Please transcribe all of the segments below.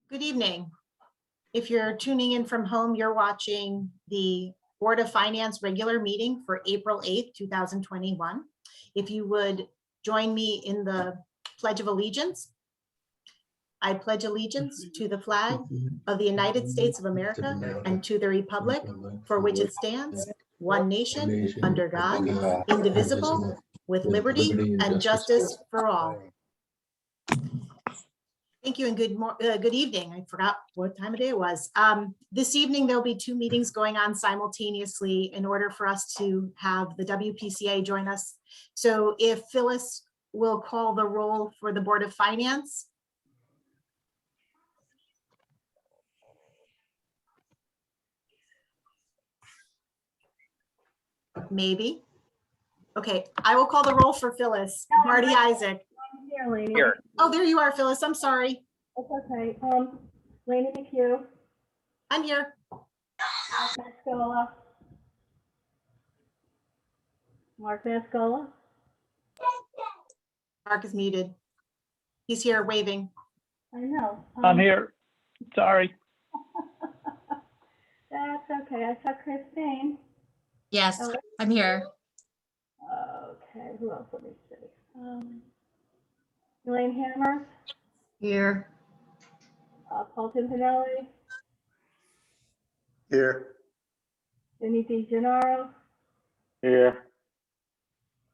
Good evening. If you're tuning in from home, you're watching the Board of Finance regular meeting for April 8th, 2021. If you would join me in the Pledge of Allegiance. I pledge allegiance to the flag of the United States of America and to the republic for which it stands, one nation, under God, indivisible, with liberty and justice for all. Thank you and good evening. I forgot what time of day it was. This evening, there'll be two meetings going on simultaneously in order for us to have the WPCA join us. So if Phyllis will call the roll for the Board of Finance. Maybe. Okay, I will call the roll for Phyllis. Marty Isaac. Here, Lainey. Here. Oh, there you are, Phyllis. I'm sorry. It's okay. Lainey McHugh. I'm here. Mark Mascola. Mark is muted. He's here waving. I know. I'm here. Sorry. That's okay. I saw Christine. Yes, Oh. I'm here. Okay, who else? Let me see. Elaine Hammer, Here. Paul Timpanelli, Here. Vinnie DeGennaro. Here.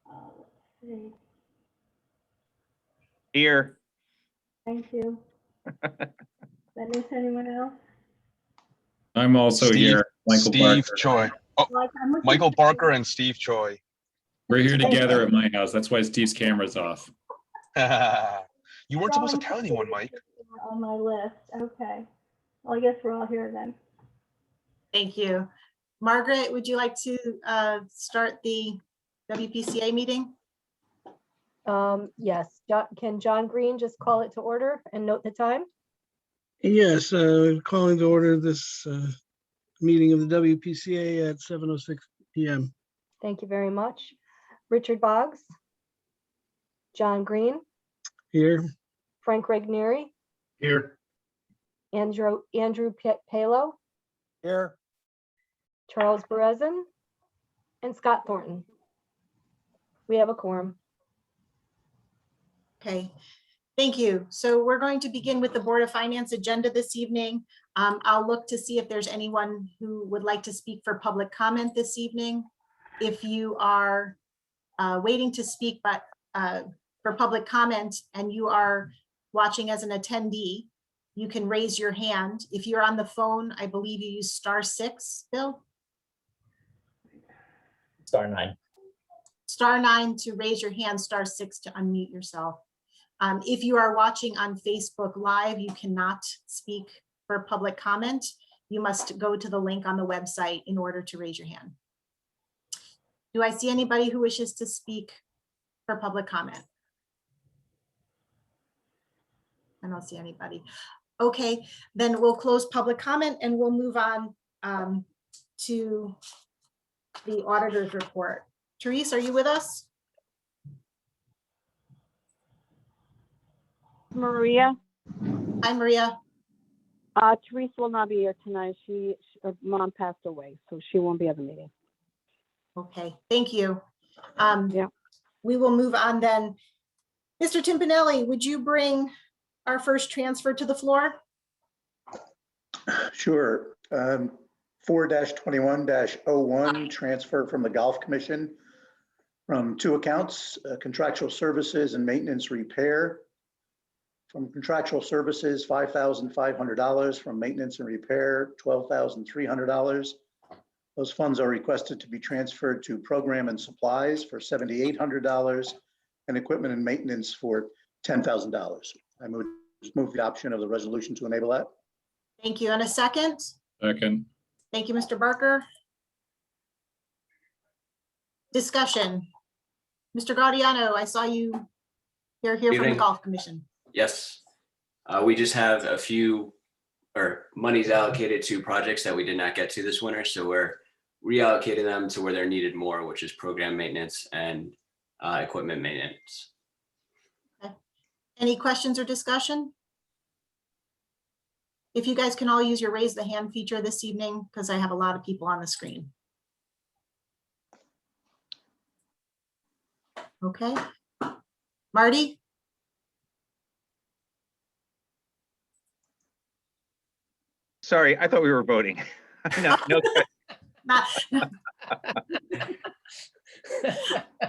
Let's see. Here. Thank you. That means anyone else? I'm also Steve- here. Michael Steve Barker. Choi. Oh, Like, I'm looking Michael for- Barker and Steve Choi. We're here together at my house. That's why Steve's camera's off. You weren't supposed to tell anyone, Mike. On my list. Okay. Well, I guess we're all here then. Thank you. Margaret, would you like to start the WPCA meeting? Yes, can John Green just call it to order and note the time? Yes, calling to order this meeting of the WPCA at 7:06 p.m. Thank you very much. Richard Boggs, John Green, Here. Frank Regnieri, Here. Andrew Palo, Here. Charles Berezin, and Scott Thornton. We have a quorum. Okay, thank you. So we're going to begin with the Board of Finance agenda this evening. I'll look to see if there's anyone who would like to speak for public comment this evening. If you are waiting to speak but for public comment and you are watching as an attendee, you can raise your hand. If you're on the phone, I believe you use *6, Bill? *9. *9 to raise your hand, *6 to unmute yourself. If you are watching on Facebook Live, you cannot speak for public comment. You must go to the link on the website in order to raise your hand. Do I see anybody who wishes to speak for public comment? I don't see anybody. Okay, then we'll close public comment and we'll move on to the auditor's report. Therese, are you with us? Maria. Hi, Maria. Teresa will not be here tonight. Her mom passed away, so she won't be at the meeting. Okay, thank you. Yeah. We will move on then. Mr. Timpanelli, would you bring our first transfer to the floor? Sure. 4-21-01, transfer from the Golf Commission from two accounts, contractual services and maintenance repair. From contractual services, $5,500. From maintenance and repair, $12,300. Those funds are requested to be transferred to program and supplies for $7,800 and equipment and maintenance for $10,000. I move the adoption of the resolution to enable that. Thank you. And a second? Second. Thank you, Mr. Barker. Discussion. Mr. Gaudiano, I saw you. You're here from the Evening. Golf Commission. Yes, we just have a few monies allocated to projects that we did not get to this winter. So we're reallocating them to where they're needed more, which is program maintenance and equipment maintenance. Okay. Any questions or discussion? If you guys can all use your raise the hand feature this evening, because I have a lot of people on the screen. Okay. Marty? Sorry, I thought we were voting. No, no. Not,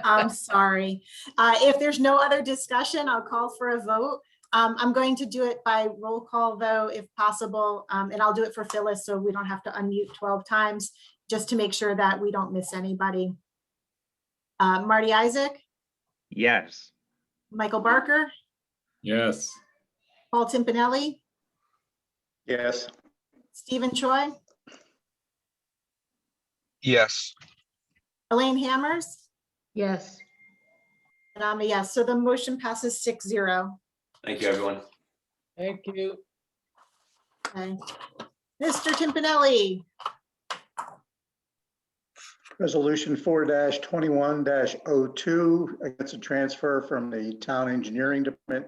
I'm sorry. If there's no other discussion, I'll call for a vote. I'm going to do it by roll call though, if possible, and I'll do it for Phyllis so we don't have to unmute 12 times, just to make sure that we don't miss anybody. Marty Isaac, Yes. Michael Barker, Yes. Paul Timpanelli, Yes. Stephen Choi, Yes. Elaine Hammers, Yes. and I'm a yes. So the motion passes 6-0. Thank you, everyone. Thank you. Okay. Mr. Timpanelli, Resolution 4-21-02, it's a transfer from the town engineering department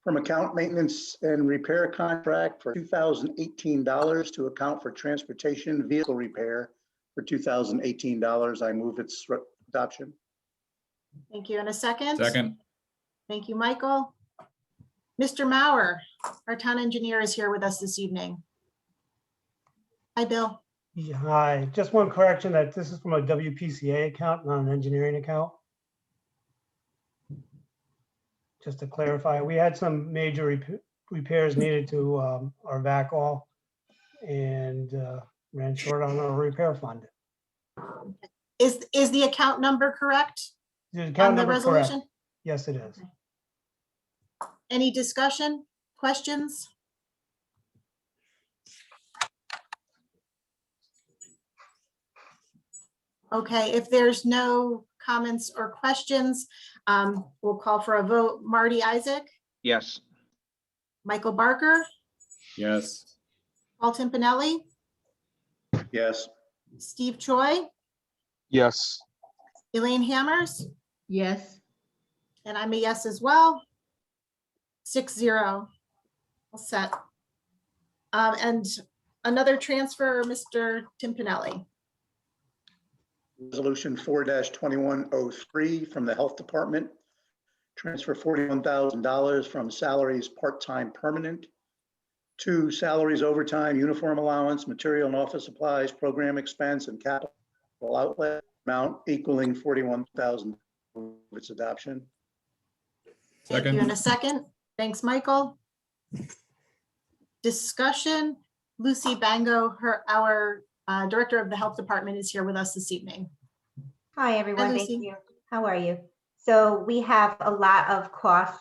from account maintenance and repair contract for $2,018 to account for transportation vehicle repair for $2,018. I move its adoption. thank you. In a second. Second. Thank you, Michael. Mr. Mauer, our town engineer, is here with us this evening. Hi, Bill. Yeah, hi, just one correction that this is from a WPCA account, not an engineering account. Just to clarify, we had some major repairs needed to our backhaul and ran short on our repair fund. Is the account number correct The on account the number correct? resolution? Yes, it is. Any discussion, questions? Okay, if there's no comments or questions, we'll call for a vote. Marty Isaac, Yes. Michael Barker, Yes. Paul Timpanelli, Yes. Steve Choi, Yes. Elaine Hammers, Yes. and I'm a yes as well. 6-0. All set. And another transfer, Mr. Timpanelli. Resolution 4-2103 from the Health Department. Transfer $41,000 from salaries part-time permanent to salaries overtime, uniform allowance, material and office supplies, program expense, and capital outlet amount equaling $41,000. Its adoption. Thank you. In a second. Thanks, Michael. Discussion. Lucy Bango, our Director of the Health Department, is here with us this evening. Hi, everyone. Thank Lucy. you. How are you? So we have a lot of costs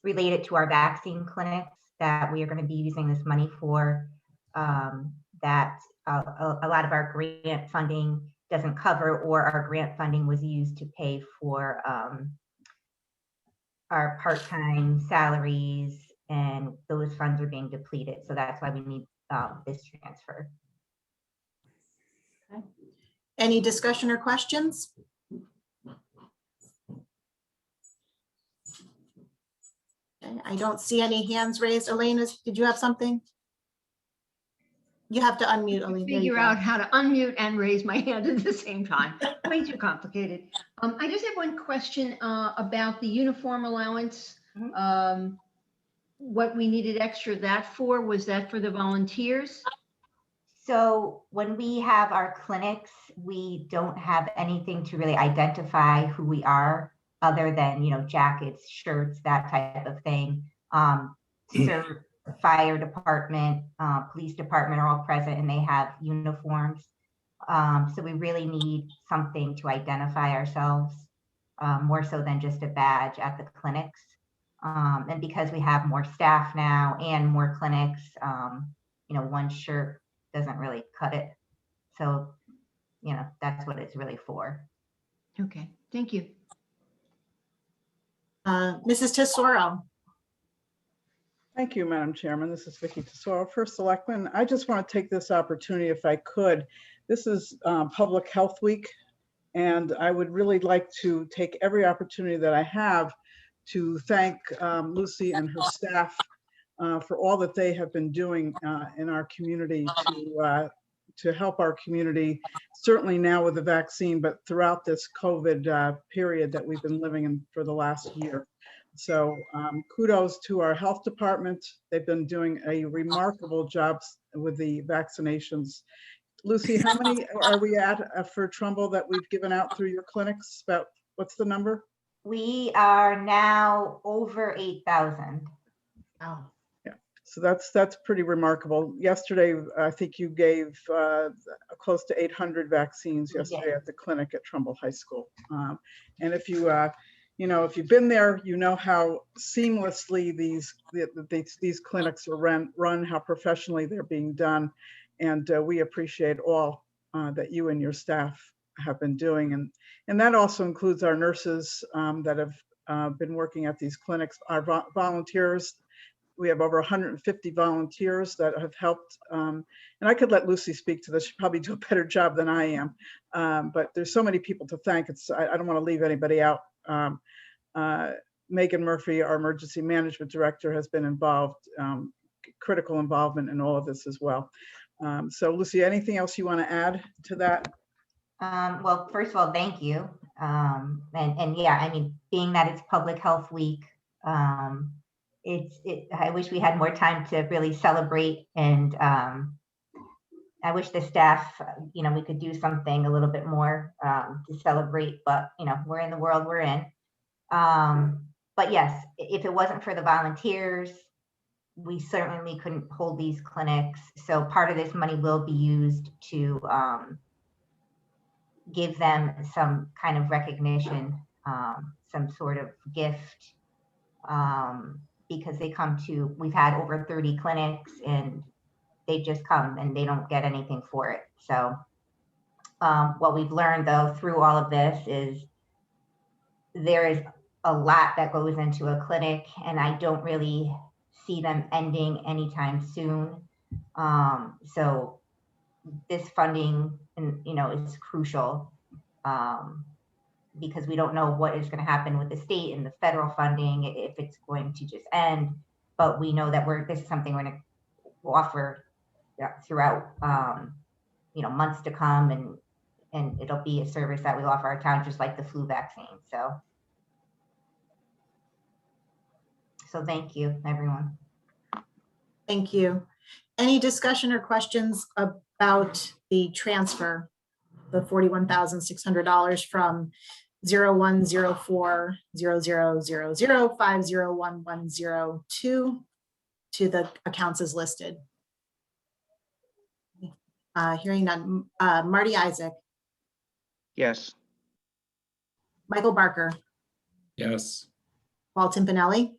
related to our vaccine clinics that we are going to be using this money for, that a lot of our grant funding doesn't cover, or our grant funding was used to pay for our part-time salaries, and those funds are being depleted. So that's why we need this transfer. Okay. Any discussion or questions? Okay, I don't see any hands raised. Elena, did you have something? You have to unmute, Elena. There you Figure go. out how to unmute and raise my hand at the same time. Way too complicated. I just have one question about the uniform allowance. What we needed extra that for, was that for the volunteers? So when we have our clinics, we don't have anything to really identify who we are, other than, jackets, shirts, that type of thing. Fire department, police department are all present, and they have uniforms. So we really need something to identify ourselves, more so than just a badge at the clinics. And because we have more staff now and more clinics, one shirt doesn't really cut it. So, that's what it's really for. Okay, thank you. Mrs. Tesoro. Thank you, Madam Chairman. This is Vicki Tesoro, First Selectman. I just want to take this opportunity, if I could. This is Public Health Week, and I would really like to take every opportunity that I have to thank Lucy and her staff for all that they have been doing in our community to help our community, certainly now with the vaccine, but throughout this COVID period that we've been living in for the last year. So kudos to our health department. They've been doing a remarkable job with the vaccinations. Lucy, how many are we at for Trumbull that we've given out through your clinics? About, what's the number? We are now over 8,000. Wow. Yeah, so that's pretty remarkable. Yesterday, I think you gave close to 800 vaccines yesterday at the clinic at Trumbull High School. And if you if you've been there, you know how seamlessly these clinics are run, how professionally they're being done. And we appreciate all that you and your staff have been doing. And that also includes our nurses that have been working at these clinics, our volunteers. We have over 150 volunteers that have helped. And I could let Lucy speak to this. She'll probably do a better job than I am. But there's so many people to thank. I don't want to leave anybody out. Megan Murphy, our emergency management director, has been involved, critical involvement in all of this as well. So Lucy, anything else you want to add to that? Well, first of all, thank you. And yeah, I mean, being that it's Public Health Week, I wish we had more time to really celebrate, and I wish the staff, we could do something a little bit more to celebrate, but we're in the world we're in. But yes, if it wasn't for the volunteers, we certainly couldn't hold these clinics. So part of this money will be used to give them some kind of recognition, some sort of gift, because we've had over 30 clinics and they just come and they don't get anything for it. So what we've learned though through all of this is there is a lot that goes into a clinic, and I don't really see them ending anytime soon. So this funding, is crucial because we don't know what is going to happen with the state and the federal funding, if it's going to just end. But we know that this is something we're going to offer throughout, months to come, and it'll be a service that we offer our town, just like the flu vaccine. So thank you, everyone. Thank you. Any discussion or questions about the transfer, the $41,600 from 01040000501102 to the accounts as listed? Hearing none. Marty Isaac, Yes. Michael Barker, Yes. Paul Timpanelli,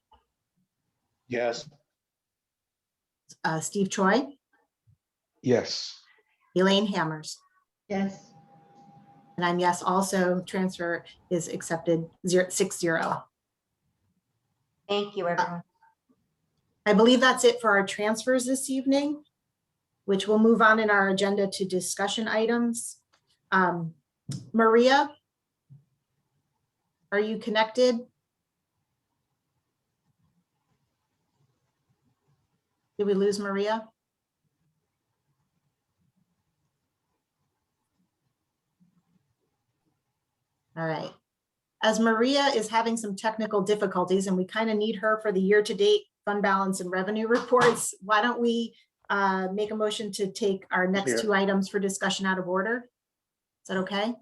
Yes. Steve Choi, Yes. Elaine Hammers. Yes. And I'm yes also. Transfer is accepted 6-0. Thank you, everyone. I believe that's it for our transfers this evening, which will move on in our agenda to discussion items. Maria, are you connected? Did we lose Maria? All right. As Maria is having some technical difficulties and we kind of need her for the year-to-date fund balance and revenue reports, why don't we make a motion to take our next two items for discussion out of order? Is that okay?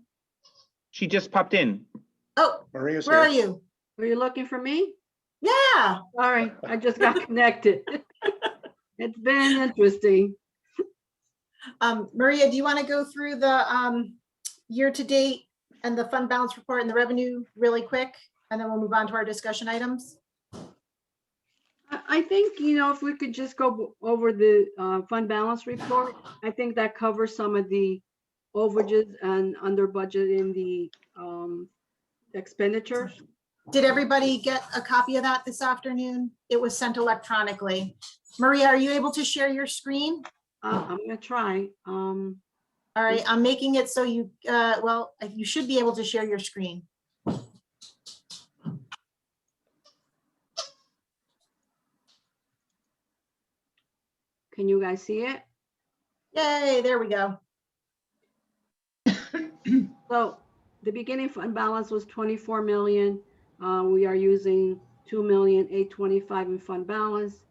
She just popped in. Oh, Maria's where are here. you? Were you looking for me? Yeah. Sorry, I just got connected. It's been interesting. Maria, do you want to go through the year-to-date and the fund balance report and the revenue really quick, and then we'll move on to our discussion items? I think, if we could just go over the fund balance report, I think that covers some of the overages and under budget in the expenditures. Did everybody get a copy of that this afternoon? It was sent electronically. Maria, are you able to share your screen? I'm gonna try. All right, I'm making it so you, you should be able to share your screen. Can you guys see it? Yay, there we go. So the beginning fund balance was 24 million. We are using 2,825,000 in fund balance.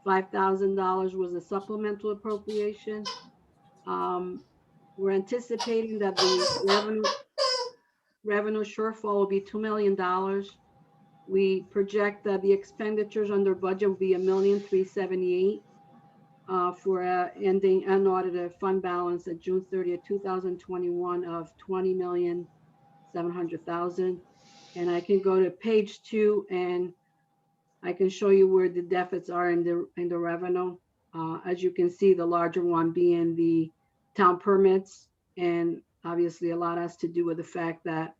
$5,000 was a supplemental appropriation. We're anticipating that the revenue shortfall will be $2 million. We project that the expenditures under budget will be $1,378,000 for ending unaudited fund balance at June 30th, 2021 of $20,700,000. And I can go to page 2 and I can show you where the deficits are in the revenue. As you can see, the larger one being the town permits, and obviously a lot has to do with the fact that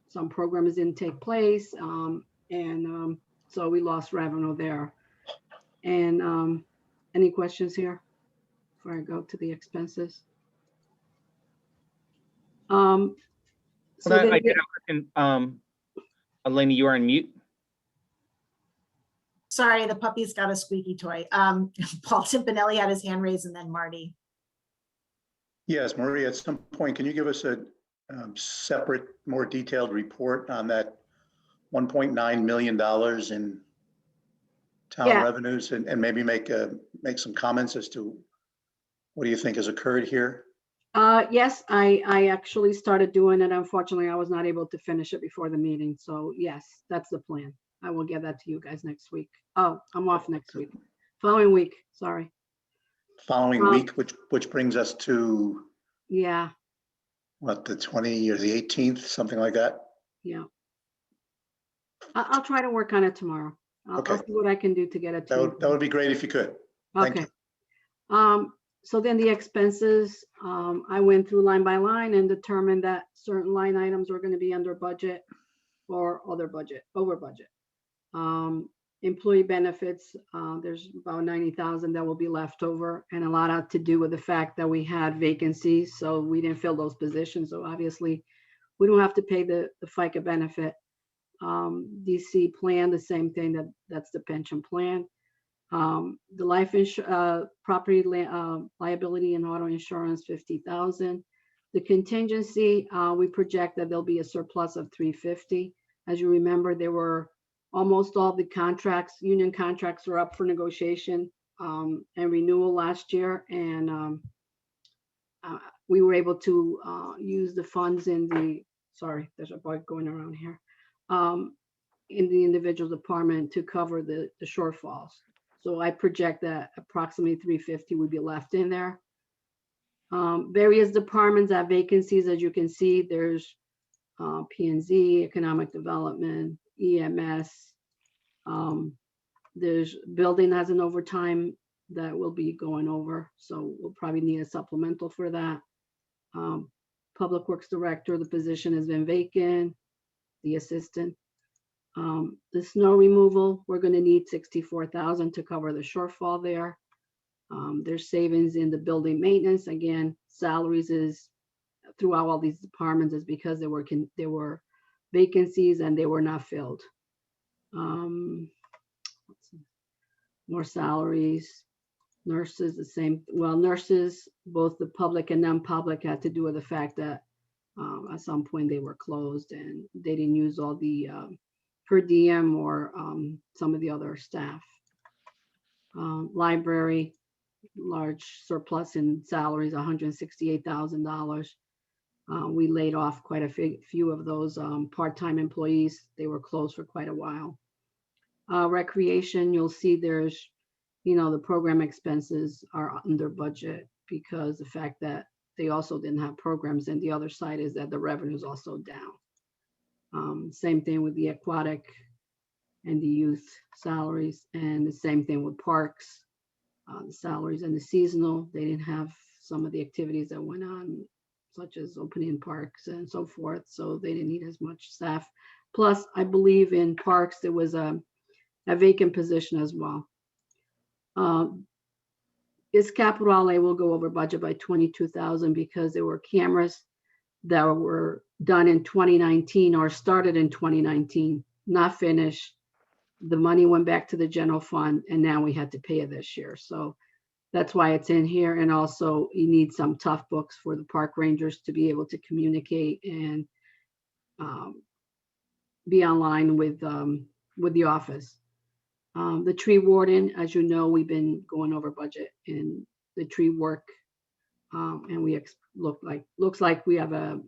some programs didn't take place, so we lost revenue there. And any questions here before I go to the expenses? Hold on, I did have a question. Elena, you are on mute. Sorry, the puppy's got a squeaky toy. Paul Timpanelli had his hand raised, and then Marty. Yes, Maria, at some point, can you give us a separate, more detailed report on that $1.9 million in town revenues, and maybe make some comments as to what do you think has occurred here? Yes, I actually started doing it. Unfortunately, I was not able to finish it before the meeting. So yes, that's the plan. I will get that to you guys next week. Oh, I'm off next week. Following week, sorry. Following week, which brings us to, yeah, what, the 20th or the 18th, something like that? Yeah. I'll try to work on it tomorrow. I'll see what I can do to get it to you. That would be great if you could. Thank Okay. you. So then the expenses, I went through line by line and determined that certain line items were going to be under budget or over budget. Employee benefits, there's about 90,000 that will be left over, and a lot had to do with the fact that we had vacancies, so we didn't fill those positions. So obviously we don't have to pay the FICA benefit. DC plan, the same thing, that's the pension plan. The life insurance, property liability and auto insurance, 50,000. The contingency, we project that there'll be a surplus of 350. As you remember, there were almost all the contracts, union contracts are up for negotiation and renewal last year. And we were able to use the funds in the, sorry, there's a bug going around here, in the individual department to cover the shortfalls. So I project that approximately 350 would be left in there. Various departments have vacancies. As you can see, there's P&Z, Economic Development, EMS. There's building has an overtime that will be going over, so we'll probably need a supplemental for that. Public Works Director, the position has been vacant, the assistant. The snow removal, we're going to need 64,000 to cover the shortfall there. There's savings in the building maintenance. Again, salaries is throughout all these departments is because there were vacancies and they were not filled. More salaries. Nurses, the same. Well, nurses, both the public and non-public, had to do with the fact that at some point they were closed and they didn't use all the per diem or some of the other staff. Library, large surplus in salaries, $168,000. We laid off quite a few of those part-time employees. They were closed for quite a while. Recreation, you'll see there's, the program expenses are under budget because the fact that they also didn't have programs, and the other side is that the revenue is also down. Same thing with the aquatic and the youth salaries, and the same thing with parks, the salaries and the seasonal. They didn't have some of the activities that went on, such as opening parks and so forth, so they didn't need as much staff. Plus, I believe in parks, there was a vacant position as well. This capital outlay will go over budget by 22,000 because there were cameras that were done in 2019 or started in 2019, not finished. The money went back to the general fund, and now we had to pay it this year. So That's why it's in here. And also you need some tough books for the park rangers to be able to communicate and be online with the office. The tree warden, as you know, we've been going over budget in the tree work. And we looks like we have a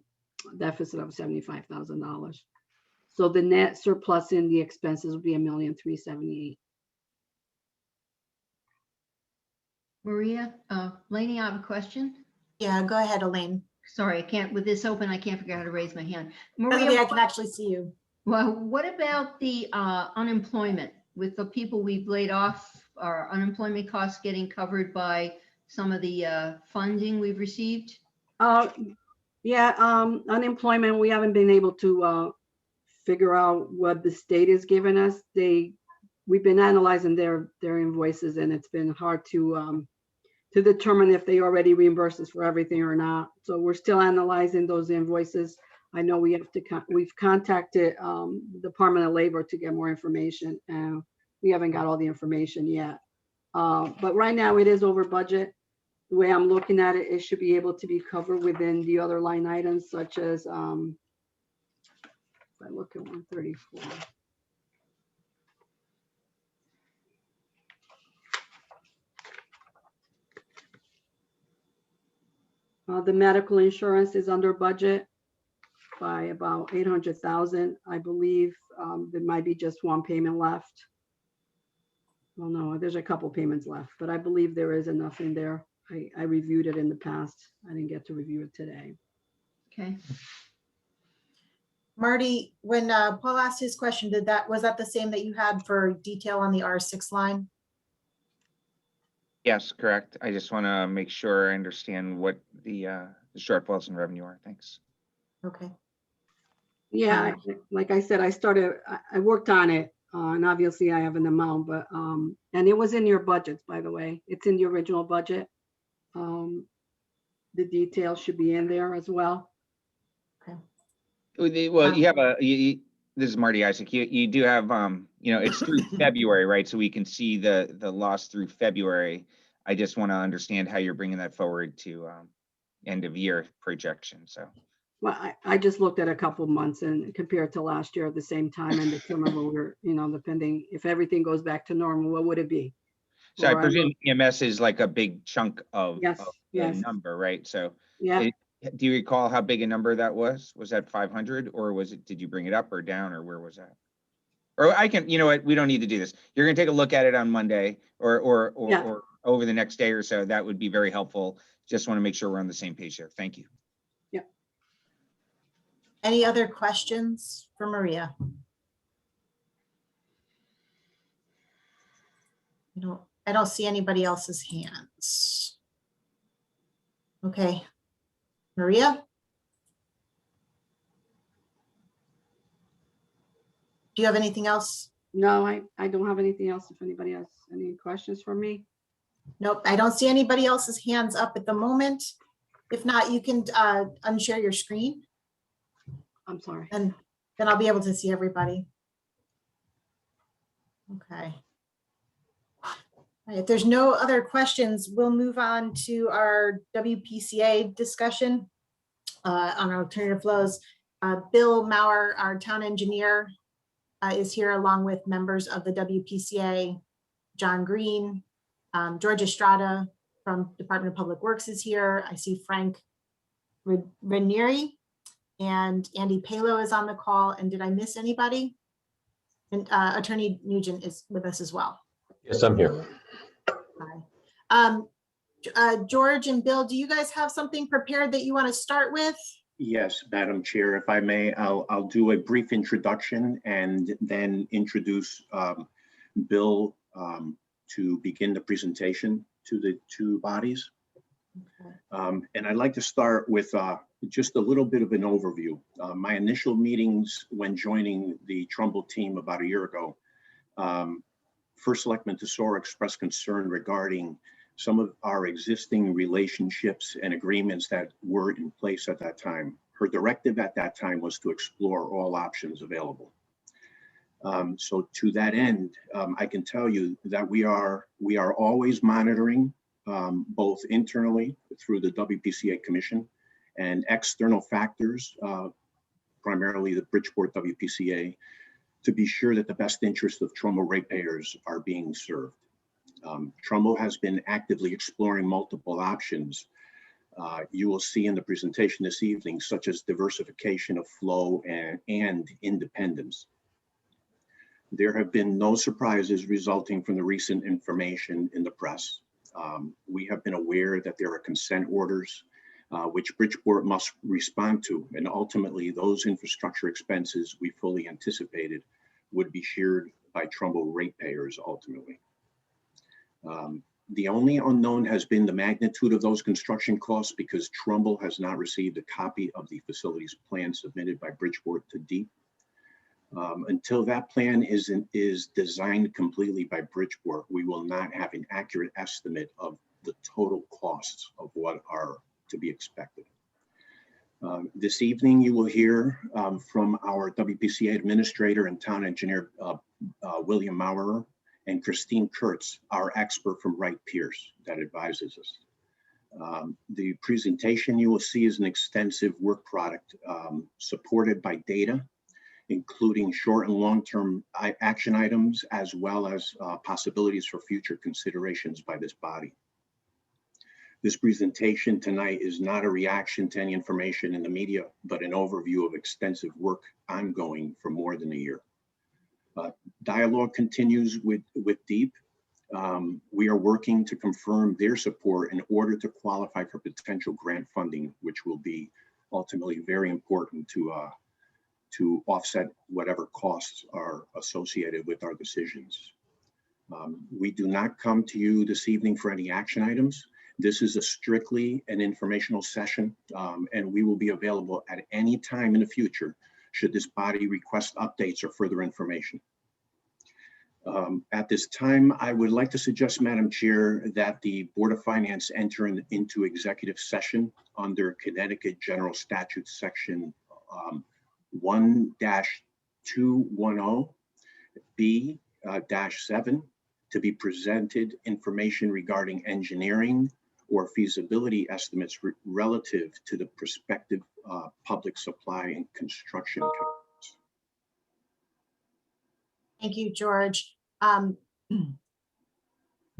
deficit of $75,000. So the net surplus in the expenses will be $1,378,000. Maria, Lainey, I have a question. Yeah, go ahead, Elaine. Sorry, I can't, with this open, I can't figure out how to raise my hand. Maria, Maria, I can actually see you. well, what about the unemployment with the people we've laid off? Are unemployment costs getting covered by some of the funding we've received? Yeah, unemployment, we haven't been able to figure out what the state is giving us. We've been analyzing their invoices, and it's been hard to determine if they already reimburse us for everything or not. So we're still analyzing those invoices. I know we've contacted the Department of Labor to get more information, and we haven't got all the information yet. But right now it is over budget. The way I'm looking at it, it should be able to be covered within the other line items, such as, if I look at 134. The medical insurance is under budget by about 800,000. I believe there might be just one payment left. Well, no, there's a couple payments left, but I believe there is enough in there. I reviewed it in the past. I didn't get to review it today. Okay. Marty, when Paul asked his question, was that the same that you had for detail on the R6 line? Yes, correct. I just want to make sure I understand what the shortfalls in revenue are. Thanks. Okay. Yeah, like I said, I worked on it, and obviously I have an amount, but, and it was in your budgets, by the way. It's in the original budget. The details should be in there as well. Okay. Well, you have this is Marty Isaac. You do have, it's through February, right? So we can see the loss through February. I just want to understand how you're bringing that forward to end of year projection. So. Well, I just looked at a couple of months and compared to last year at the same time and determined what we're, depending if everything goes back to normal, what would it be? So I presume EMS is like a big chunk of the number, right? So yeah. Do you recall how big a number that was? Was that 500 or did you bring it up or down or where was that? Or I can, you know what, we don't need to do this. You're gonna take a look at it on Monday or over the next day or so. That would be very helpful. Just want to make sure we're on the same page there. Thank you. Yeah. Any other questions for Maria? I don't see anybody else's hands. Okay. Maria? Do you have anything else? No, I don't have anything else. If anybody has any questions for me. Nope, I don't see anybody else's hands up at the moment. If not, you can unshare your screen. I'm sorry. And then I'll be able to see everybody. Okay. All right, if there's no other questions, we'll move on to our WPCA discussion on alternative flows. Bill Maurer, our town engineer, is here along with members of the WPCA. John Green, George Estrada from Department of Public Works is here. I see Frank Ranieri and Andy Palo is on the call. And did I miss anybody? And Attorney Nugent is with us as well. Yes, I'm here. Hi. George and Bill, do you guys have something prepared that you want to start with? Yes, Madam Chair, if I may, I'll do a brief introduction and then introduce Bill to begin the presentation to the two bodies. Okay. And I'd like to start with just a little bit of an overview. My initial meetings when joining the Trumbull team about a year ago, First Selectman Tesoro expressed concern regarding some of our existing relationships and agreements that were in place at that time. Her directive at that time was to explore all options available. So to that end, I can tell you that we are always monitoring both internally through the WPCA Commission and external factors, primarily the Bridgeport WPCA, to be sure that the best interests of Trumbull ratepayers are being served. Trumbull has been actively exploring multiple options. You will see in the presentation this evening, such as diversification of flow and independence. There have been no surprises resulting from the recent information in the press. We have been aware that there are consent orders which Bridgeport must respond to, and ultimately those infrastructure expenses we fully anticipated would be shared by Trumbull ratepayers ultimately. The only unknown has been the magnitude of those construction costs, because Trumbull has not received a copy of the facilities plan submitted by Bridgeport to DEEP. Until that plan is designed completely by Bridgeport, we will not have an accurate estimate of the total costs of what are to be expected. This evening, you will hear from our WPCA administrator and town engineer, William Maurer, and Christine Kurtz, our expert from Wright Pierce that advises us. The presentation you will see is an extensive work product supported by data, including short and long-term action items, as well as possibilities for future considerations by this body. This presentation tonight is not a reaction to any information in the media, but an overview of extensive work ongoing for more than a year. Dialogue continues with DEEP. We are working to confirm their support in order to qualify for potential grant funding, which will be ultimately very important to offset whatever costs are associated with our decisions. We do not come to you this evening for any action items. This is a strictly an informational session, and we will be available at any time in the future should this body request updates or further information. At this time, I would like to suggest, Madam Chair, that the Board of Finance enter into executive session under Connecticut General Statute Section 1-210B-7 to be presented information regarding engineering or feasibility estimates relative to the prospective public supply and construction costs. Thank you, George. I'm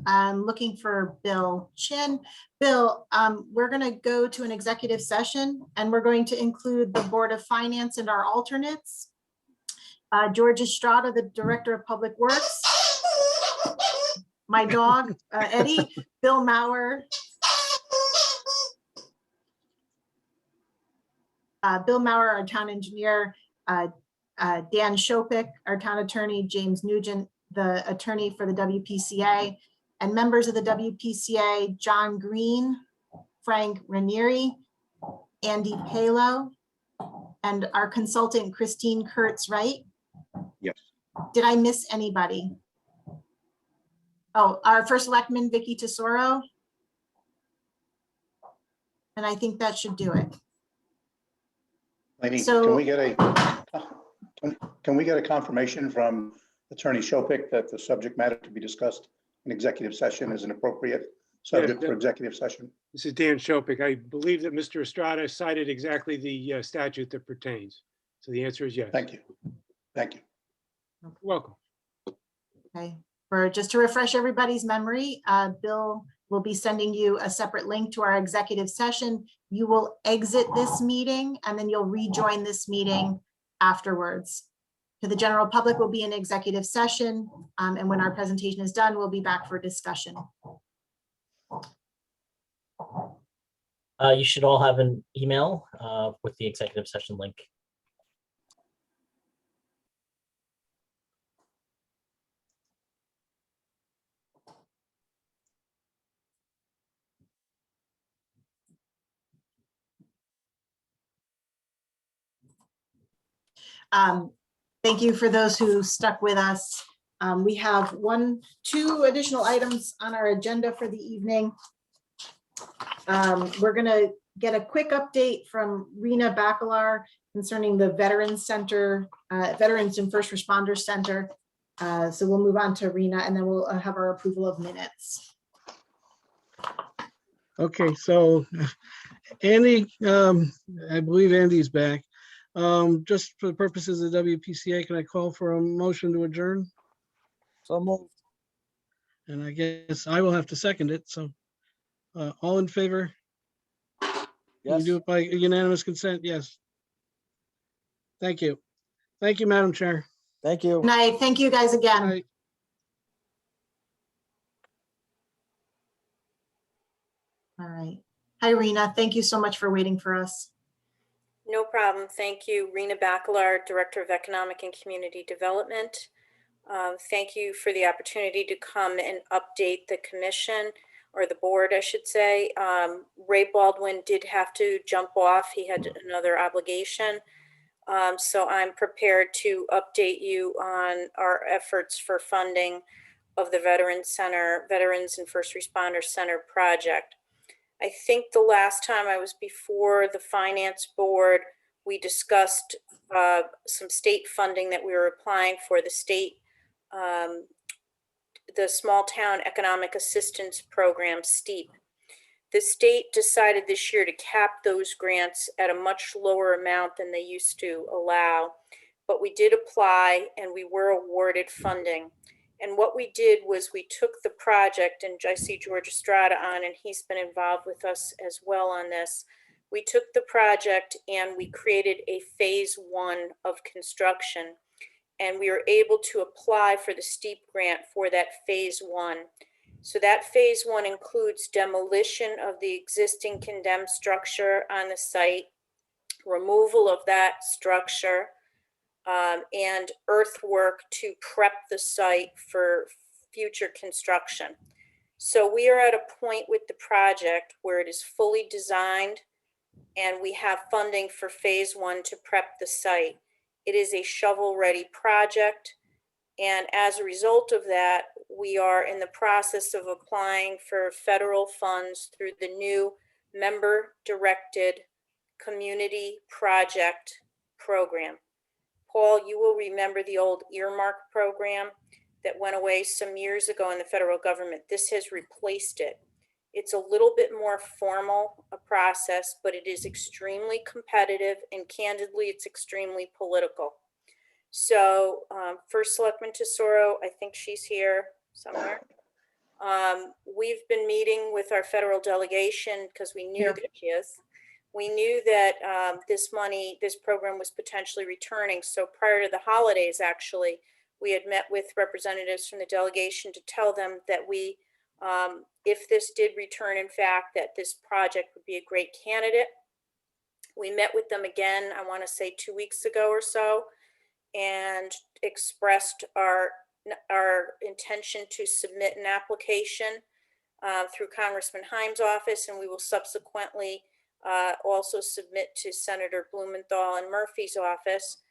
looking for Bill Chin. Bill, we're going to go to an executive session, and we're going to include the Board of Finance and our alternates. George Estrada, the Director of Public Works, my dog, Eddie, Bill Maurer, our town engineer, Dan Shopik, our town attorney, James Nugent, the attorney for the WPCA, and members of the WPCA, John Green, Frank Ranieri, Andy Palo, and our consultant, Christine Kurtz, right? Yes. Did I miss anybody? Oh, our first selectman, Vicky Tesoro. And I think that should do it. Lainey, So- can we get a confirmation from Attorney Shopik that the subject matter to be discussed in executive session is an appropriate subject for executive session? This is Dan Shopik. I believe that Mr. Estrada cited exactly the statute that pertains. So the answer is yes. Thank you. Thank you. You're welcome. Okay, just to refresh everybody's memory, Bill will be sending you a separate link to our executive session. You will exit this meeting and then you'll rejoin this meeting afterwards. To the general public will be in executive session, and when our presentation is done, we'll be back for discussion. You should all have an email with the executive session link. Thank you for those who stuck with us. We have two additional items on our agenda for the evening. We're going to get a quick update from Rena Bacalar concerning the Veterans Center, Veterans and First Responders Center. So we'll move on to Rena, and then we'll have our approval of minutes. Okay, so Andy, I believe Andy's back. Just for the purposes of WPCA, can I call for a motion to adjourn? So moved. And I guess I will have to second it, so all in favor? Can you Yes. do it by unanimous consent? Yes. Thank you. Thank you, Madam Chair. Thank you. Good night. Thank you guys again. Night. All right. Hi, Rena. Thank you so much for waiting for us. No problem. Thank you. Rena Bacalar, Director of Economic and Community Development. Thank you for the opportunity to come and update the commission, or the board, I should say. Ray Baldwin did have to jump off. He had another obligation. So I'm prepared to update you on our efforts for funding of the Veterans and First Responder Center project. I think the last time I was before the finance board, we discussed some state funding that we were applying for. The state, the Small Town Economic Assistance Program, STEEP. The state decided this year to cap those grants at a much lower amount than they used to allow, but we did apply and we were awarded funding. And what we did was we took the project, and I see George Estrada on, and he's been involved with us as well on this. We took the project and we created a phase 1 of construction, and we were able to apply for the STEEP grant for that phase 1. So that phase 1 includes demolition of the existing condemned structure on the site, removal of that structure, and earthwork to prep the site for future construction. So we are at a point with the project where it is fully designed and we have funding for phase 1 to prep the site. It is a shovel-ready project. And as a result of that, we are in the process of applying for federal funds through the new member-directed community project program. Paul, you will remember the old earmark program that went away some years ago in the federal government. This has replaced it. It's a little bit more formal a process, but it is extremely competitive, and candidly, it's extremely political. So First Selectman Tesoro, I think she's here somewhere. We've been meeting with our federal delegation because we knew that she is. We knew that this program was potentially returning. So prior to the holidays, actually, we had met with representatives from the delegation to tell them that we, if this did return, in fact, that this project would be a great candidate. We met with them again, I want to say 2 weeks ago or so, and expressed our intention to submit an application through Congressman Himes' office, and we will subsequently also submit to Senator Blumenthal and Murphy's office.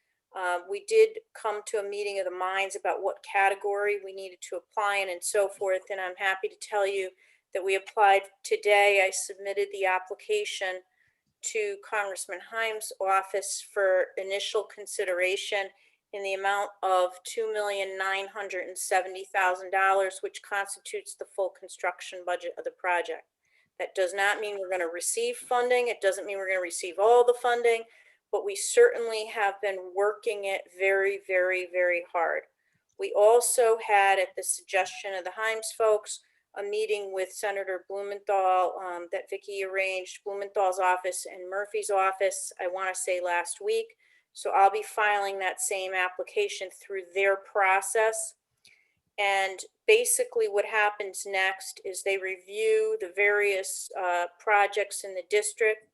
We did come to a meeting of the minds about what category we needed to apply in and so forth, and I'm happy to tell you that we applied today. I submitted the application to Congressman Himes' office for initial consideration in the amount of $2,970,000, which constitutes the full construction budget of the project. That does not mean we're going to receive funding. It doesn't mean we're going to receive all the funding, but we certainly have been working it very, very, very hard. We also had, at the suggestion of the Himes folks, a meeting with Senator Blumenthal that Vicki arranged, Blumenthal's office and Murphy's office, I want to say last week. So I'll be filing that same application through their process. And basically what happens next is they review the various projects in the district.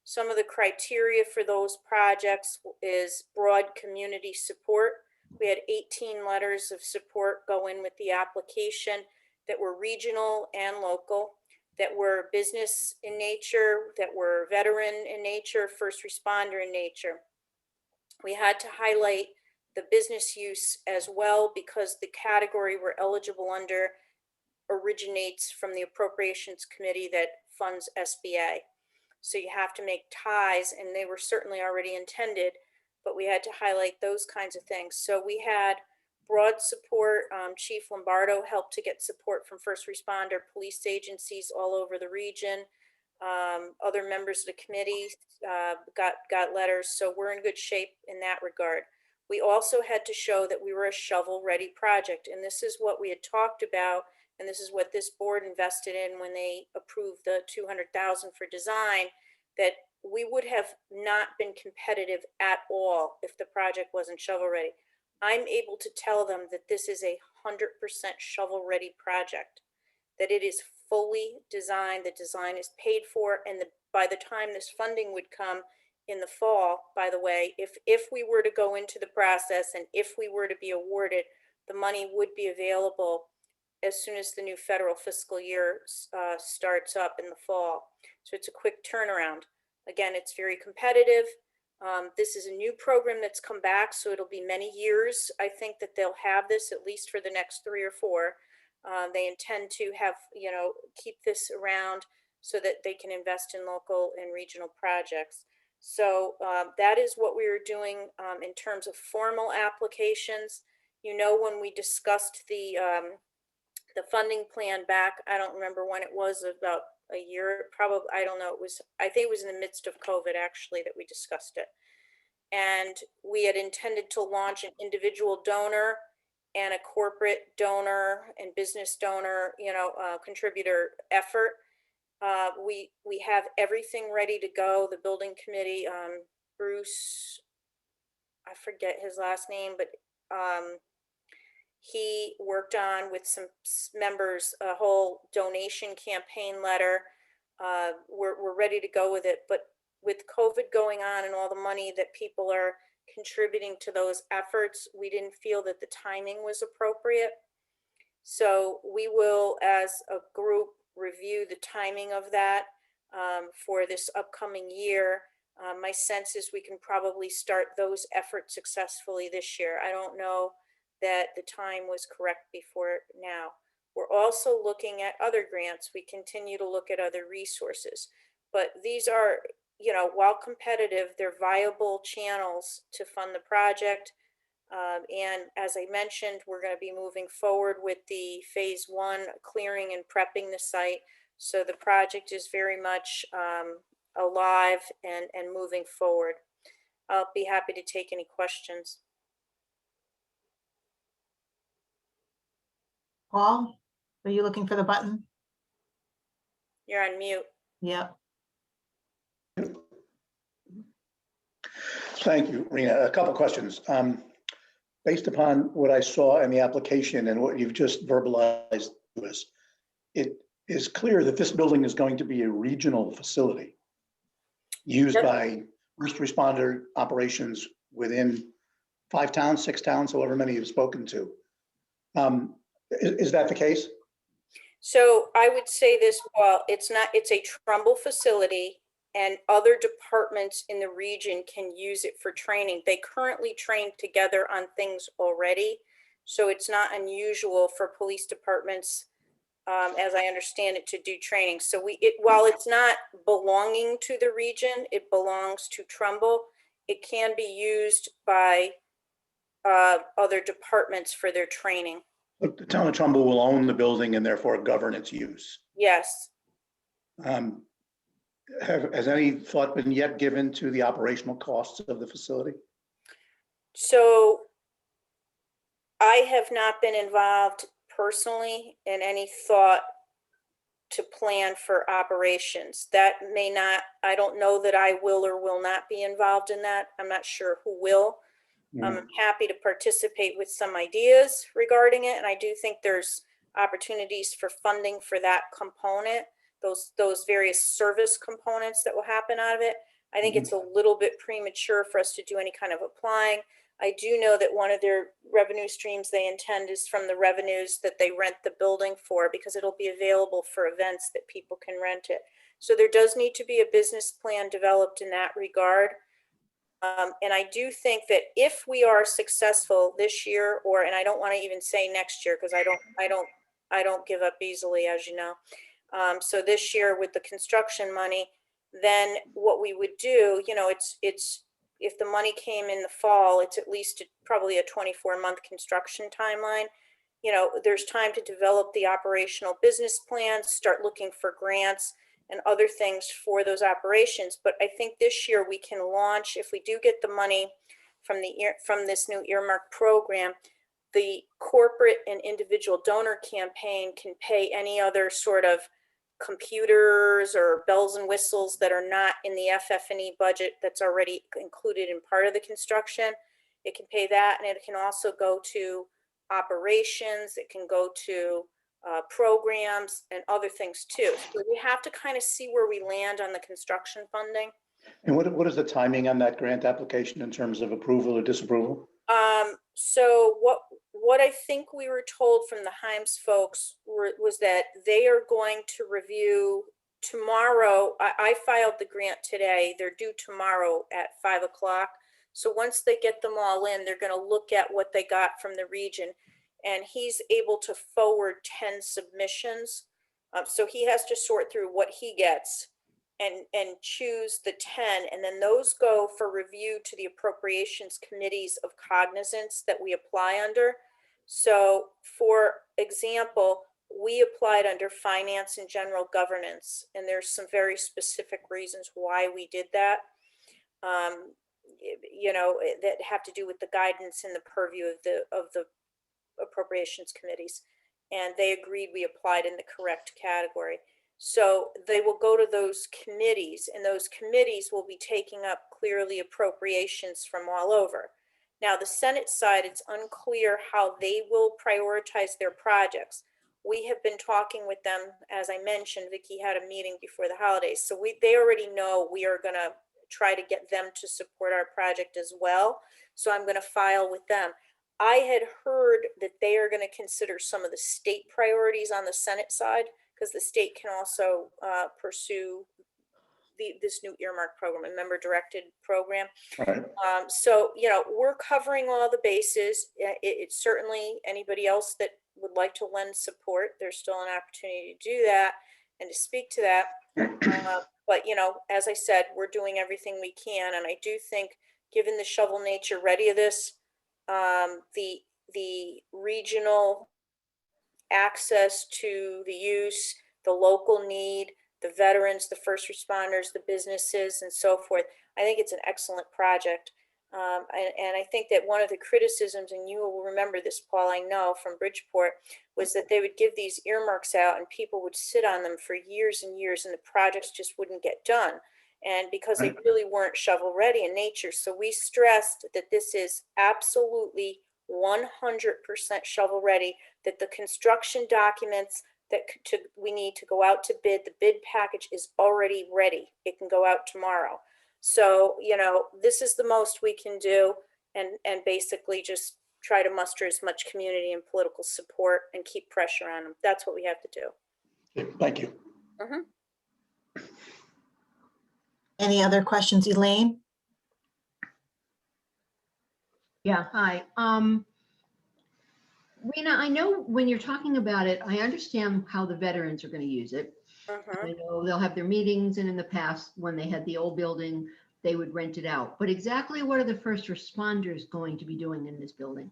Some of the criteria for those projects is broad community support. We had 18 letters of support go in with the application that were regional and local, that were business in nature, that were veteran in nature, first responder in nature. We had to highlight the business use as well because the category we're eligible under originates from the Appropriations Committee that funds SBA. So you have to make ties, and they were certainly already intended, but we had to highlight those kinds of things. So we had broad support. Chief Lombardo helped to get support from first responder police agencies all over the region. Other members of the committee got letters, so we're in good shape in that regard. We also had to show that we were a shovel-ready project, and this is what we had talked about, and this is what this board invested in when they approved the $200,000 for design, that we would have not been competitive at all if the project wasn't shovel-ready. I'm able to tell them that this is a 100% shovel-ready project, that it is fully designed, the design is paid for, and by the time this funding would come in the fall, by the way, if we were to go into the process and if we were to be awarded, the money would be available as soon as the new federal fiscal year starts up in the fall. So it's a quick turnaround. Again, it's very competitive. This is a new program that's come back, so it'll be many years. I think that they'll have this at least for the next 3 or 4. They intend to have, keep this around so that they can invest in local and regional projects. So that is what we are doing in terms of formal applications. When we discussed the funding plan back, I don't remember when it was, about a year, probably, I don't know, I think it was in the midst of COVID actually that we discussed it. And we had intended to launch an individual donor and a corporate donor and business donor, contributor effort. We have everything ready to go. The building committee, Bruce, I forget his last name, but he worked on with some members a whole donation campaign letter. We're ready to go with it, but with COVID going on and all the money that people are contributing to those efforts, we didn't feel that the timing was appropriate. So we will, as a group, review the timing of that for this upcoming year. My sense is we can probably start those efforts successfully this year. I don't know that the time was correct before now. We're also looking at other grants. We continue to look at other resources, but these are, while competitive, they're viable channels to fund the project. And as I mentioned, we're going to be moving forward with the phase 1 clearing and prepping the site. So the project is very much alive and moving forward. I'll be happy to take any questions. Paul, are you looking for the button? You're on mute. Yep. Thank you, Rena. A couple questions. Based upon what I saw in the application and what you've just verbalized to us, it is clear that this building is going to be a regional facility used by first responder operations within 5 towns, 6 towns, however many you've spoken to. Is that the case? So I would say this, Paul, it's a Trumbull facility and other departments in the region can use it for training. They currently train together on things already. So it's not unusual for police departments, as I understand it, to do training. So while it's not belonging to the region, it belongs to Trumbull. It can be used by other departments for their training. The town of Trumbull will own the building and therefore govern its use. Yes. Has any thought been yet given to the operational costs of the facility? So I have not been involved personally in any thought to plan for operations. That may not, I don't know that I will or will not be involved in that. I'm not sure who will. I'm happy to participate with some ideas regarding it. And I do think there's opportunities for funding for that component, those various service components that will happen out of it. I think it's a little bit premature for us to do any kind of applying. I do know that one of their revenue streams they intend is from the revenues that they rent the building for, because it'll be available for events that people can rent it. So there does need to be a business plan developed in that regard. And I do think that if we are successful this year, and I don't want to even say next year, because I don't give up easily, as you know. So this year with the construction money, then what we would do, it's if the money came in the fall, it's at least probably a 24-month construction timeline. You know, there's time to develop the operational business plans, start looking for grants and other things for those operations. But I think this year we can launch, if we do get the money from this new earmark program, the corporate and individual donor campaign can pay any other sort of computers or bells and whistles that are not in the FF&E budget that's already included in part of the construction. It can pay that, and it can also go to operations, it can go to programs and other things too. So we have to kind of see where we land on the construction funding. And what is the timing on that grant application in terms of approval or disapproval? So what I think we were told from the Himes folks was that they are going to review tomorrow. I filed the grant today. They're due tomorrow at 5 o'clock. So once they get them all in, they're going to look at what they got from the region. And he's able to forward 10 submissions. So he has to sort through what he gets and choose the 10. And then those go for review to the appropriations committees of cognizance that we apply under. So for example, we applied under finance and general governance, and there's some very specific reasons why we did that. You know, that have to do with the guidance and the purview of the appropriations committees, and they agreed we applied in the correct category. So they will go to those committees, and those committees will be taking up clearly appropriations from all over. Now, the Senate side, it's unclear how they will prioritize their projects. We have been talking with them, as I mentioned. Vicki had a meeting before the holidays, so they already know we are going to try to get them to support our project as well. So I'm going to file with them. I had heard that they are going to consider some of the state priorities on the Senate side, because the state can also pursue this new earmark program, a member-directed program. Right. So, you know, we're covering all the bases. It's certainly anybody else that would like to lend support, there's still an opportunity to do that and to speak to that. But, you know, as I said, we're doing everything we can. And I do think, given the shovel nature ready of this, the regional access to the use, the local need, the veterans, the first responders, the businesses, and so forth, I think it's an excellent project. And I think that one of the criticisms, and you will remember this, Paul, I know from Bridgeport, was that they would give these earmarks out and people would sit on them for years and years, and the projects just wouldn't get done. And because they really weren't shovel ready in nature. So we stressed that this is absolutely 100% shovel ready, that the construction documents that we need to go out to bid, the bid package is already ready. It can go out tomorrow. So, you know, this is the most we can do, and basically just try to muster as much community and political support and keep pressure on them. That's what we have to do. Okay, thank you. Any other questions, Elaine? Yeah, hi. Rena, I know when you're talking about it, I understand how the veterans are going to use it. I know they'll have their meetings, and in the past, when they had the old building, they would rent it out. But exactly what are the first responders going to be doing in this building?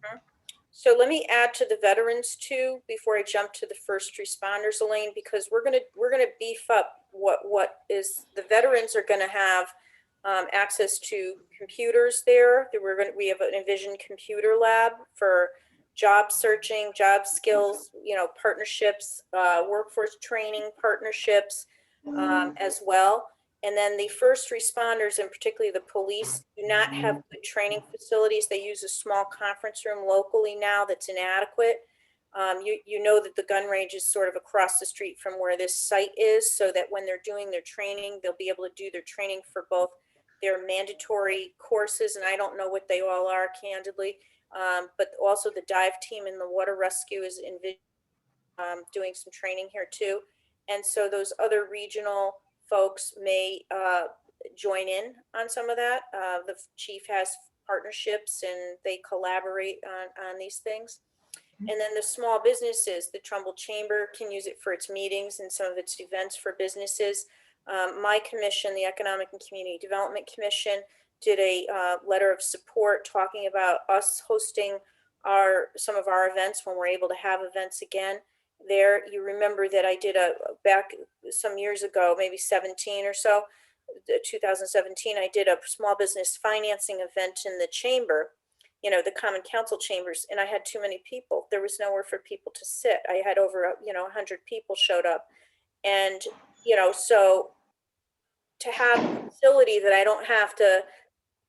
So let me add to the veterans too, before I jump to the first responders, Elaine, because we're gonna beef up what is, the veterans are gonna have access to computers there. We have an Envision computer lab for job searching, job skills, you know, partnerships, workforce training partnerships as well. And then the first responders, and particularly the police, do not have good training facilities. They use a small conference room locally now that's inadequate. You know that the gun range is sort of across the street from where this site is, so that when they're doing their training, they'll be able to do their training for both their mandatory courses, and I don't know what they all are, candidly, but also the dive team and the water rescue is doing some training here too. And so those other regional folks may join in on some of that. The chief has partnerships and they collaborate on these things. And then the small businesses, the Trumbull Chamber can use it for its meetings and some of its events for businesses. My commission, the Economic and Community Development Commission, did a letter of support talking about us hosting some of our events when we're able to have events again there. You remember that I did back some years ago, maybe 17 or so, 2017, I did a small business financing event in the chamber, the Common Council chambers, and I had too many people. There was nowhere for people to sit. I had over, 100 people showed up. And, so to have a facility that I don't have to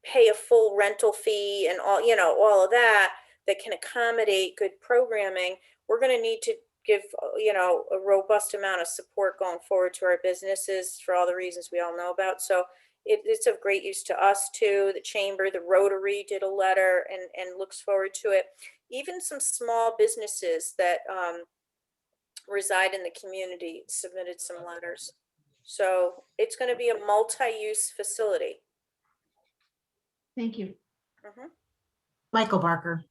pay a full rental fee and all of that can accommodate good programming, we're going to need to give, a robust amount of support going forward to our businesses for all the reasons we all know about. So it's of great use to us too. The chamber, the Rotary did a letter and looks forward to it. Even some small businesses that reside in the community submitted some letters. So it's going to be a multi-use facility. Thank you. Michael Barker.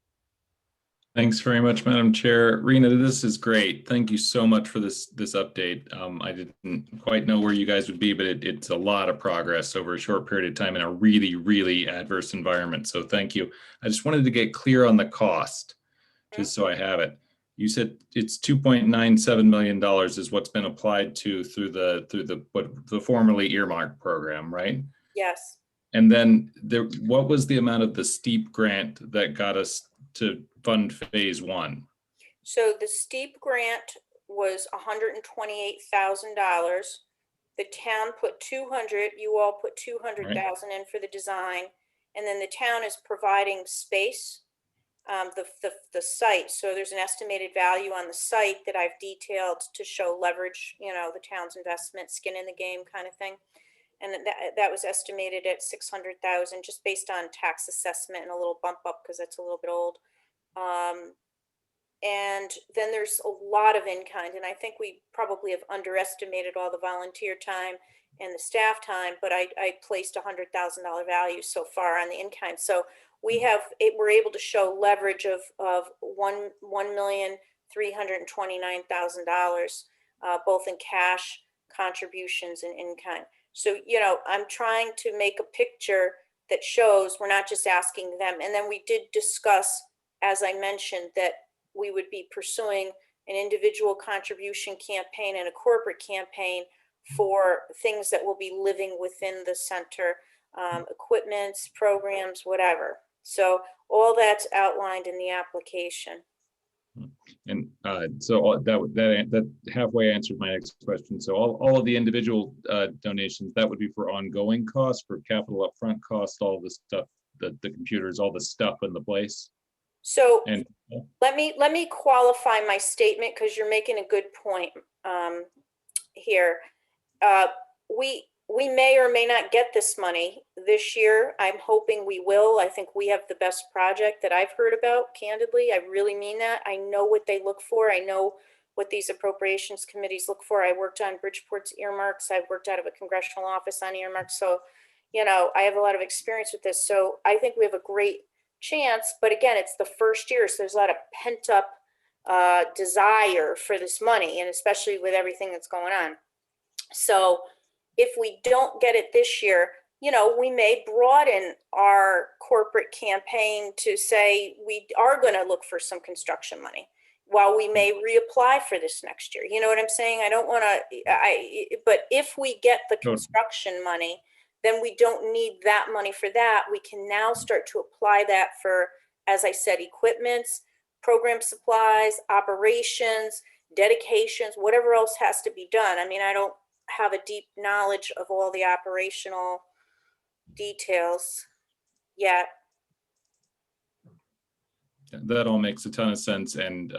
Thanks very much, Madam Chair. Rena, this is great. Thank you so much for this update. I didn't quite know where you guys would be, but it's a lot of progress over a short period of time in a really, really adverse environment. So thank you. I just wanted to get clear on the cost, just so I have it. You said it's $2.97 million is what's been applied to through the formerly earmarked program, right? Yes. And then what was the amount of the STEEP grant that got us to fund phase one? So the STEEP grant was $128,000. The town put 200, you all put 200,000 in for the design. And then the town is providing space, the site. So there's an estimated value on the site that I've detailed to show leverage, the town's investment, skin in the game kind of thing. And that was estimated at 600,000 just based on tax assessment and a little bump up because that's a little bit old. And then there's a lot of in-kind, and I think we probably have underestimated all the volunteer time and the staff time, but I placed $100,000 value so far on the in-kind. So we're able to show leverage of $1,329,000, both in cash contributions and in-kind. So, I'm trying to make a picture that shows we're not just asking them. And then we did discuss, as I mentioned, that we would be pursuing an individual contribution campaign and a corporate campaign for things that will be living within the center, equipments, programs, whatever. So all that's outlined in the application. And so that halfway answered my next question. So all of the individual donations, that would be for ongoing costs, for capital upfront costs, all the stuff, the computers, all the stuff in the place. So let me qualify my statement because you're making a good point here. We may or may not get this money this year. I'm hoping we will. I think we have the best project that I've heard about, candidly. I really mean that. I know what they look for. I know what these appropriations committees look for. I worked on Bridgeport's earmarks. I've worked out of a congressional office on earmarks. So, I have a lot of experience with this. So I think we have a great chance. But again, it's the first year. So there's a lot of pent up desire for this money, and especially with everything that's going on. So if we don't get it this year, we may broaden our corporate campaign to say we are going to look for some construction money while we may reapply for this next year. You know what I'm saying? I don't want to, but if we get the construction money, then we don't need that money for that. We can now start to apply that for, as I said, equipments, program supplies, operations, dedications, whatever else has to be done. I mean, I don't have a deep knowledge of all the operational details yet. That all makes a ton of sense, and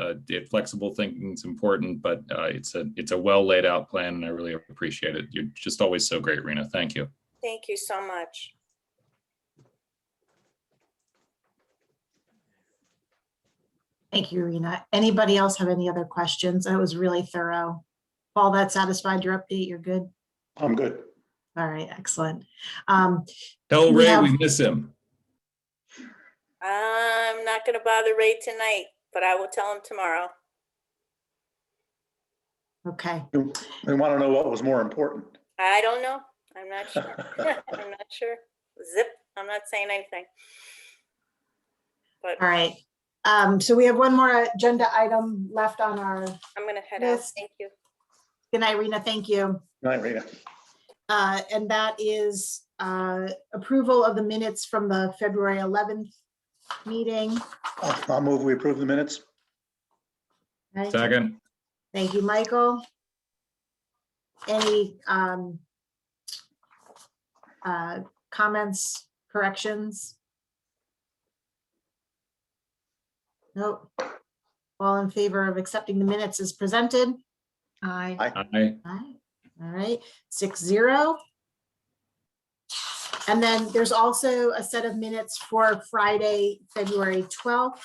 flexible thinking is important, but it's a well laid out plan, and I really appreciate it. You're just always so great, Rena. Thank you. Thank you so much. Thank you, Rena. Anybody else have any other questions? That was really thorough. Paul, that satisfied your update? You're good? I'm good. All right, excellent. Tell Ray we miss him. I'm not going to bother Ray tonight, but I will tell him tomorrow. Okay. We want to know what was more important. I don't know. I'm not sure. I'm not sure. Zip, I'm not saying anything. But All right. So we have one more agenda item left on our I'm gonna head out. list. Thank you. Good night, Rena. Thank you. Good night, Rita. And that is approval of the minutes from the February 11th meeting. I'll move, we approve the minutes. Okay. Second. Thank you, Michael. Any comments, corrections? Nope. All in favor of accepting the minutes as presented? Aye. Aye. Aye. All right, 6-0. And then there's also a set of minutes for Friday, February 12th.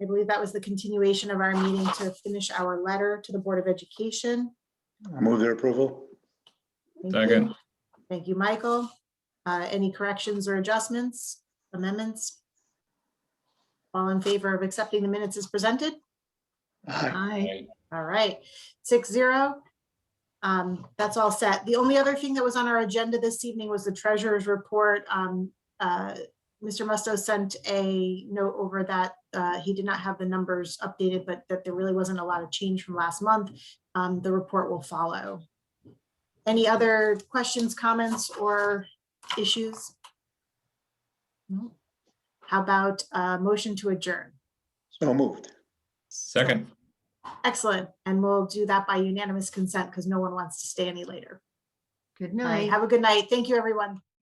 I believe that was the continuation of our meeting to finish our letter to the Board of Education. I move their approval. Thank you. Second. Thank you, Michael. Any corrections or adjustments, amendments? All in favor of accepting the minutes as presented? Aye. All right, 6-0. That's all set. The only other thing that was on our agenda this evening was the treasurer's report. Mr. Musto sent a note over that he did not have the numbers updated, but that there really wasn't a lot of change from last month. The report will follow. Any other questions, comments, or issues? No. How about a motion to adjourn? So moved. Second. Excellent. And we'll do that by unanimous consent because no one wants to stay any later. Good All right, night. have a good night. Thank you, everyone.